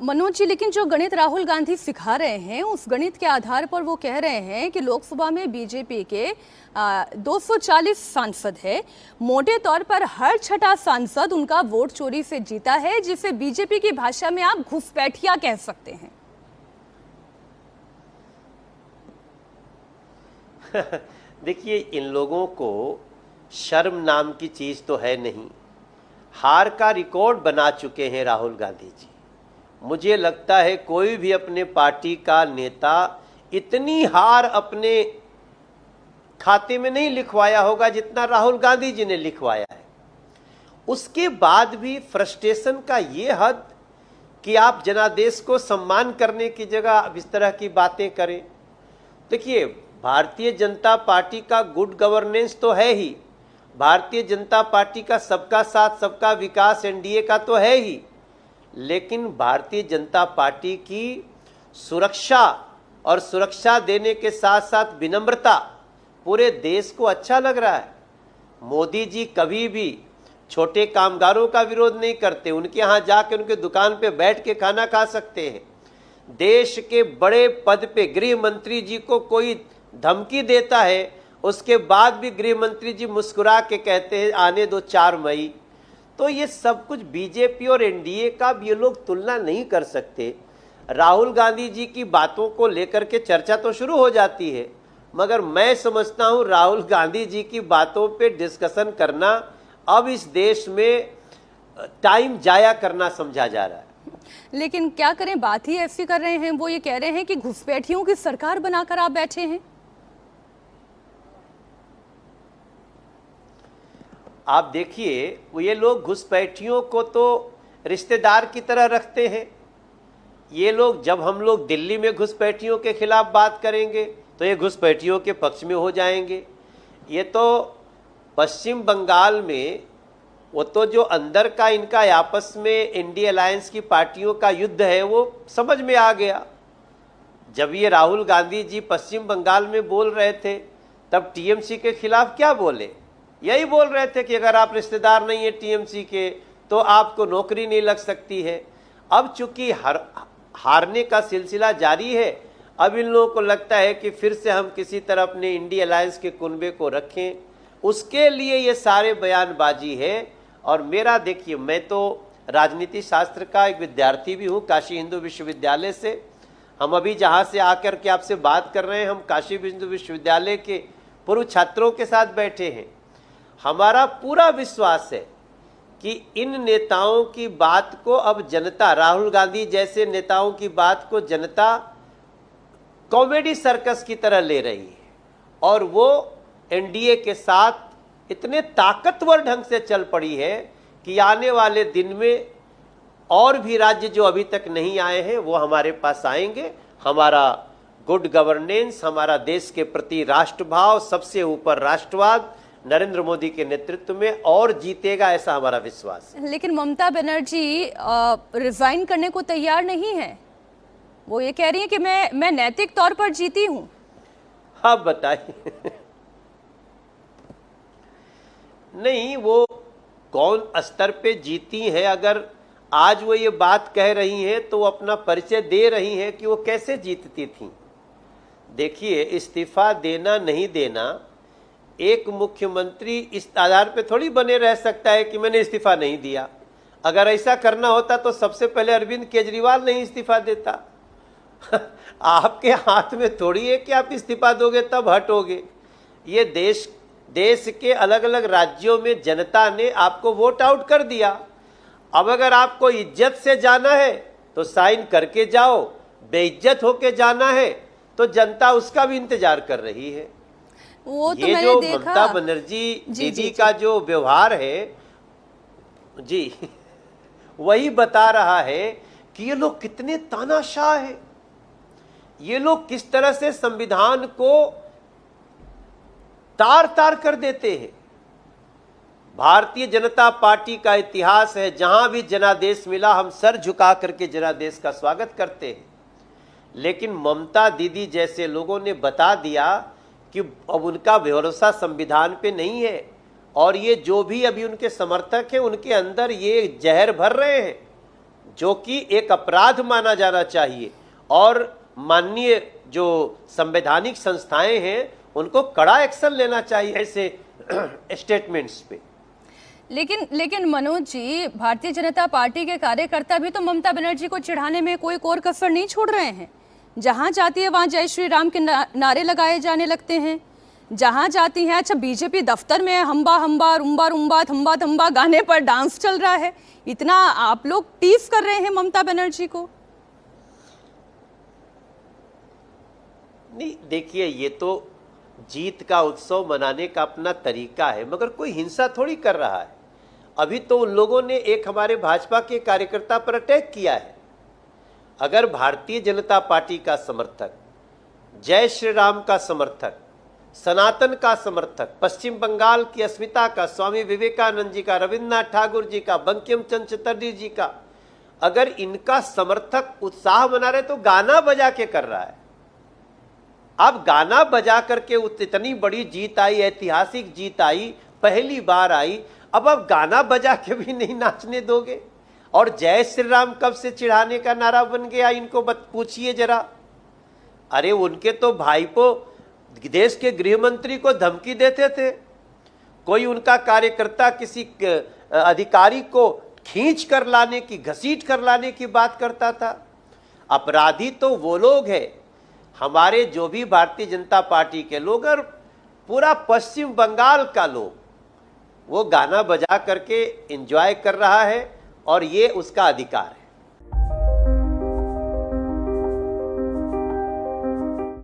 मनोज जी, लेकिन जो गणित राहुल गांधी सिखा रहे हैं उस गणित के आधार पर वो कह रहे हैं कि लोकसभा में बीजेपी के 240 सांसद है। मोटे तौर पर हर छठा सांसद उनका वोट चोरी से जीता है, जिसे बीजेपी की भाषा में आप घुसपैठिया कह सकते हैं। देखिए, इन लोगों को शर्म नाम की चीज तो है नहीं। हार का रिकॉर्ड बना चुके हैं राहुल गांधी जी। मुझे लगता है कोई भी अपने पार्टी का नेता इतनी हार अपने खाते में नहीं लिखवाया होगा जितना राहुल गांधी जी ने लिखवाया है। उसके बाद भी फ्रस्ट्रेशन का ये हद कि आप जनादेश को सम्मान करने की जगह इस तरह की बातें करें। देखिए, भारतीय जनता पार्टी का गुड गवर्नेंस तो है ही, भारतीय जनता पार्टी का सबका साथ सबका विकास एनडीए का तो है ही, लेकिन भारतीय जनता पार्टी की सुरक्षा और सुरक्षा देने के साथ साथ विनम्रता पूरे देश को अच्छा लग रहा है। मोदी जी कभी भी छोटे कामगारों का विरोध नहीं करते, उनके यहाँ जाके उनके दुकान पे बैठ के खाना खा सकते हैं। देश के बड़े पद पे गृह मंत्री जी को कोई धमकी देता है, उसके बाद भी गृह मंत्री जी मुस्कुरा के कहते हैं आने दो 4 मई। तो ये सब कुछ बीजेपी और एनडीए का ये लोग तुलना नहीं कर सकते। राहुल गांधी जी की बातों को लेकर के चर्चा तो शुरू हो जाती है, मगर मैं समझता हूं राहुल गांधी जी की बातों पे डिस्कशन करना अब इस देश में टाइम जाया करना समझा जा रहा है। लेकिन क्या करें, बात ही ऐसी कर रहे हैं। वो ये कह रहे हैं कि घुसपैठियों की सरकार बनाकर आप बैठे हैं। आप देखिए, ये लोग घुसपैठियों को तो रिश्तेदार की तरह रखते हैं। ये लोग, जब हम लोग दिल्ली में घुसपैठियों के खिलाफ बात करेंगे तो ये घुसपैठियों के पक्ष में हो जाएंगे। ये तो पश्चिम बंगाल में वो तो जो अंदर का इनका आपस में इंडिया अलायंस की पार्टियों का युद्ध है वो समझ में आ गया। जब ये राहुल गांधी जी पश्चिम बंगाल में बोल रहे थे तब टीएमसी के खिलाफ क्या बोले? यही बोल रहे थे कि अगर आप रिश्तेदार नहीं है टीएमसी के तो आपको नौकरी नहीं लग सकती है। अब चूंकि हारने का सिलसिला जारी है, अब इन लोगों को लगता है कि फिर से हम किसी तरह अपने इंडिया अलायंस के कुनबे को रखें, उसके लिए ये सारे बयानबाजी है। और मेरा, देखिए, मैं तो राजनीति शास्त्र का एक विद्यार्थी भी हूँ काशी हिंदू विश्वविद्यालय से। हम अभी जहाँ से आकर के आपसे बात कर रहे हैं, हम काशी हिंदू विश्वविद्यालय के पूर्व छात्रों के साथ बैठे हैं। हमारा पूरा विश्वास है कि इन नेताओं की बात को अब जनता, राहुल गांधी जैसे नेताओं की बात को जनता कॉमेडी सर्कस की तरह ले रही है, और वो एनडीए के साथ इतने ताकतवर ढंग से चल पड़ी है कि आने वाले दिन में और भी राज्य जो अभी तक नहीं आए हैं वो हमारे पास आएंगे। हमारा गुड गवर्नेंस, हमारा देश के प्रति राष्ट्रभाव, सबसे ऊपर राष्ट्रवाद नरेंद्र मोदी के नेतृत्व में और जीतेगा, ऐसा हमारा विश्वास है। लेकिन ममता बनर्जी रिजाइन करने को तैयार नहीं है। वो ये कह रही है कि मैं नैतिक तौर पर जीती हूं। आप बताइए नहीं, वो कौन स्तर पे जीती है? अगर आज वो ये बात कह रही हैं तो वो अपना परिचय दे रही हैं कि वो कैसे जीतती थी। देखिए, इस्तीफा देना नहीं देना, एक मुख्यमंत्री इस आधार पे थोड़ी बने रह सकता है कि मैंने इस्तीफा नहीं दिया। अगर ऐसा करना होता तो सबसे पहले अरविंद केजरीवाल नहीं इस्तीफा देता। आपके हाथ में थोड़ी है कि आप इस्तीफा दोगे तब हटोगे। ये देश के अलग अलग राज्यों में जनता ने आपको वोट आउट कर दिया। अब अगर आपको इज्जत से जाना है तो साइन करके जाओ, बेइज्जत होके जाना है तो जनता उसका भी इंतजार कर रही है। वो तो ये जो ममता बनर्जी दीदी का जो व्यवहार है जी, वही बता रहा है कि ये लोग कितने तानाशाह हैं। ये लोग किस तरह से संविधान को तार तार कर देते हैं। भारतीय जनता पार्टी का इतिहास है, जहां भी जनादेश मिला हम सर झुका करके जनादेश का स्वागत करते हैं। लेकिन ममता दीदी जैसे लोगों ने बता दिया कि अब उनका भरोसा संविधान पे नहीं है, और ये जो भी अभी उनके समर्थक हैं उनके अंदर ये जहर भर रहे हैं। जो कि एक अपराध माना जाना चाहिए और माननीय जो संवैधानिक संस्थाएं हैं उनको कड़ा एक्शन लेना चाहिए ऐसे स्टेटमेंट्स पे। लेकिन मनोज जी, भारतीय जनता पार्टी के कार्यकर्ता भी तो ममता बनर्जी को चिढ़ाने में कोई कोर कसर नहीं छोड़ रहे हैं। जहां जाती है वहां जय श्री राम के नारे लगाए जाने लगते हैं। जहां जाती हैं, अच्छा बीजेपी दफ्तर में हम्बा हम्बा रुम्बा रुम्बा थम्बा थम्बा गाने पर डांस चल रहा है। इतना आप लोग टीस कर रहे हैं ममता बनर्जी को। नहीं, देखिए ये तो जीत का उत्सव मनाने का अपना तरीका है, मगर कोई हिंसा थोड़ी कर रहा है। अभी तो उन लोगों ने एक हमारे भाजपा के कार्यकर्ता पर अटैक किया है। अगर भारतीय जनता पार्टी का समर्थक, जय श्री राम का समर्थक, सनातन का समर्थक, पश्चिम बंगाल की अस्मिता का, स्वामी विवेकानंद जी का, रविन्द्रनाथ ठाकुर जी का, बंकिम चंद्र चटर्जी जी का, अगर इनका समर्थक उत्साह मना रहे तो गाना बजा के कर रहा है। अब गाना बजा करके इतनी बड़ी जीत आई, ऐतिहासिक जीत आई, पहली बार आई, अब आप गाना बजा के भी नहीं नाचने दोगे? और जय श्री राम कब से चिढ़ाने का नारा बन गया, इनको पूछिए जरा। अरे उनके तो भाईपो देश के गृह मंत्री को धमकी देते थे। कोई उनका कार्यकर्ता किसी अधिकारी को खींच कर लाने की, घसीट कर लाने की बात करता था। अपराधी तो वो लोग हैं, हमारे जो भी भारतीय जनता पार्टी के लोग और पूरा पश्चिम बंगाल का लोग, वो गाना बजा करके एंजॉय कर रहा है और ये उसका अधिकार है।